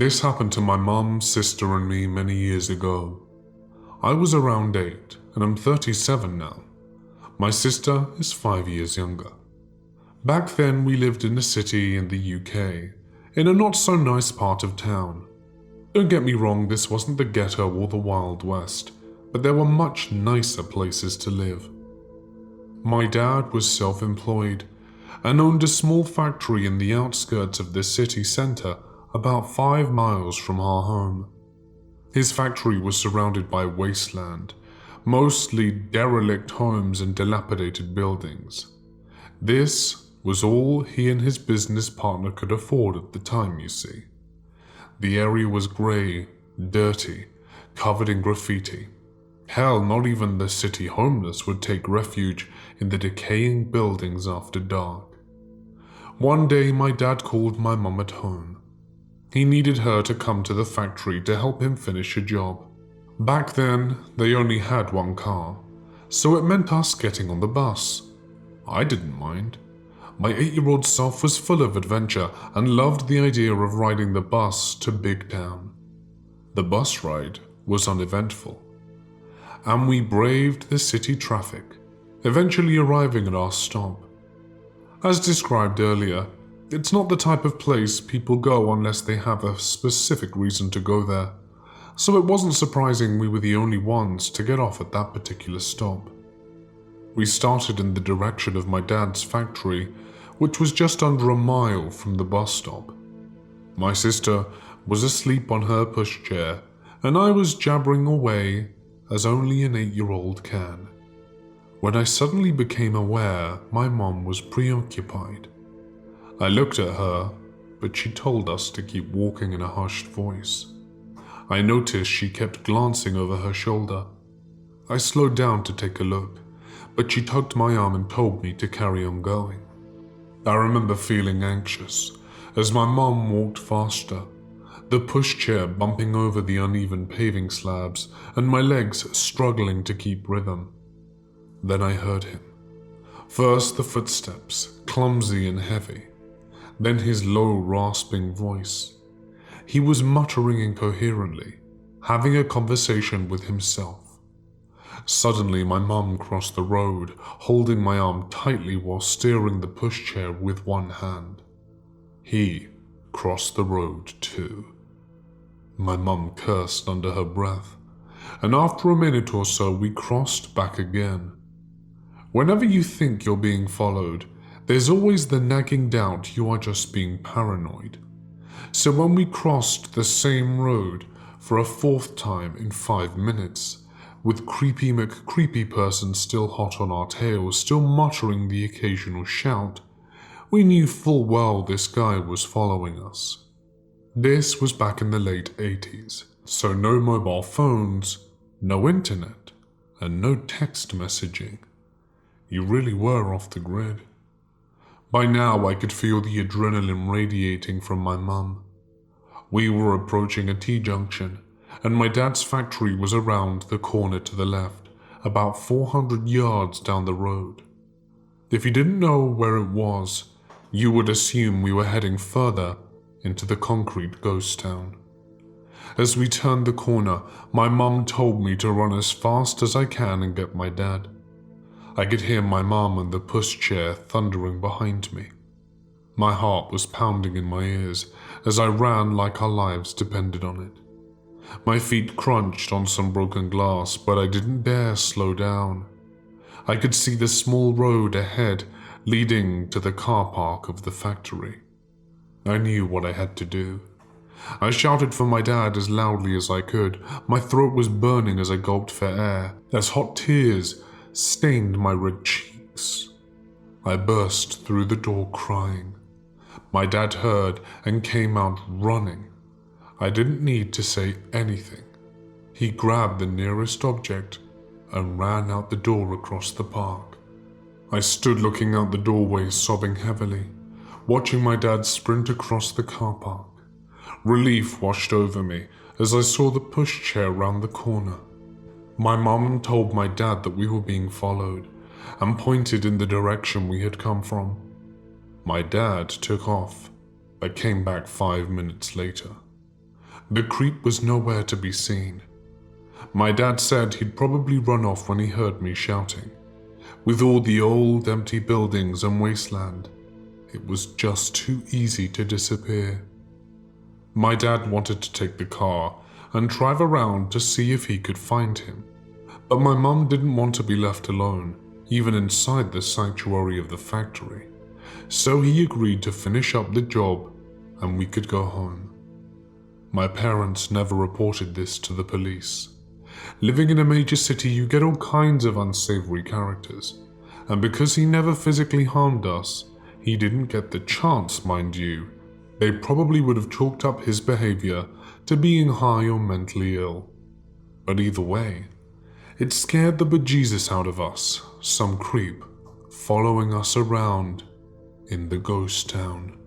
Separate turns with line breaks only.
This happened to my mum, sister, and me many years ago. I was around 8, and I'm 37 now. My sister is 5 years younger. Back then, we lived in a city in the UK, in a not-so-nice part of town. Don't get me wrong, this wasn't the ghetto or the Wild West, but there were much nicer places to live. My dad was self-employed and owned a small factory in the outskirts of the city centre, about 5 miles from our home. His factory was surrounded by wasteland, mostly derelict homes and dilapidated buildings. This was all he and his business partner could afford at the time, you see. The area was grey, dirty, covered in graffiti. Hell, not even the city homeless would take refuge in the decaying buildings after dark. One day, my dad called my mum at home. He needed her to come to the factory to help him finish a job. Back then, they only had one car, so it meant us getting on the bus. I didn't mind. My 8-year-old self was full of adventure and loved the idea of riding the bus to Big Town. The bus ride was uneventful, and we braved the city traffic, eventually arriving at our stop. As described earlier, it's not the type of place people go unless they have a specific reason to go there, so it wasn't surprising we were the only ones to get off at that particular stop. We started in the direction of my dad's factory, which was just under a mile from the bus stop. My sister was asleep on her pushchair, and I was jabbering away as only an 8-year-old can, when I suddenly became aware my mom was preoccupied. I looked at her, but she told us to keep walking in a hushed voice. I noticed she kept glancing over her shoulder. I slowed down to take a look, but she tugged my arm and told me to carry on going. I remember feeling anxious as my mom walked faster, the pushchair bumping over the uneven paving slabs and my legs struggling to keep rhythm. Then I heard him. First the footsteps, clumsy and heavy, then his low, rasping voice. He was muttering incoherently, having a conversation with himself. Suddenly, my mum crossed the road, holding my arm tightly while steering the pushchair with one hand. He crossed the road too. My mum cursed under her breath, and after a minute or so we crossed back again. Whenever you think you're being followed, there's always the nagging doubt you are just being paranoid. So when we crossed the same road for a 4th time in 5 minutes, with creepy McCreeperson still hot on our tails, still muttering the occasional shout, we knew full well this guy was following us. This was back in the late 80s, so no mobile phones, no internet, and no text messaging. You really were off the grid. By now I could feel the adrenaline radiating from my mum. We were approaching a T-junction, and my dad's factory was around the corner to the left, about 400 yards down the road. If you didn't know where it was, you would assume we were heading further into the concrete ghost town. As we turned the corner, my mum told me to run as fast as I can and get my dad. I could hear my mum and the pushchair thundering behind me. My heart was pounding in my ears as I ran like our lives depended on it. My feet crunched on some broken glass, but I didn't dare slow down. I could see the small road ahead leading to the car park of the factory. I knew what I had to do. I shouted for my dad as loudly as I could. My throat was burning as I gulped for air, as hot tears stained my red cheeks. I burst through the door crying. My dad heard and came out running. I didn't need to say anything. He grabbed the nearest object and ran out the door across the park. I stood looking out the doorway, sobbing heavily, watching my dad sprint across the car park. Relief washed over me as I saw the pushchair round the corner. My mum told my dad that we were being followed and pointed in the direction we had come from. My dad took off, but came back 5 minutes later. The creep was nowhere to be seen. My dad said he'd probably run off when he heard me shouting. With all the old, empty buildings and wasteland, it was just too easy to disappear. My dad wanted to take the car and drive around to see if he could find him, but my mum didn't want to be left alone, even inside the sanctuary of the factory, so he agreed to finish up the job and we could go home. My parents never reported this to the police. Living in a major city, you get all kinds of unsavory characters, and because he never physically harmed us, he didn't get the chance, mind you. They probably would have chalked up his behavior to being high or mentally ill. But either way, it scared the bejesus out of us, some creep following us around in the ghost town.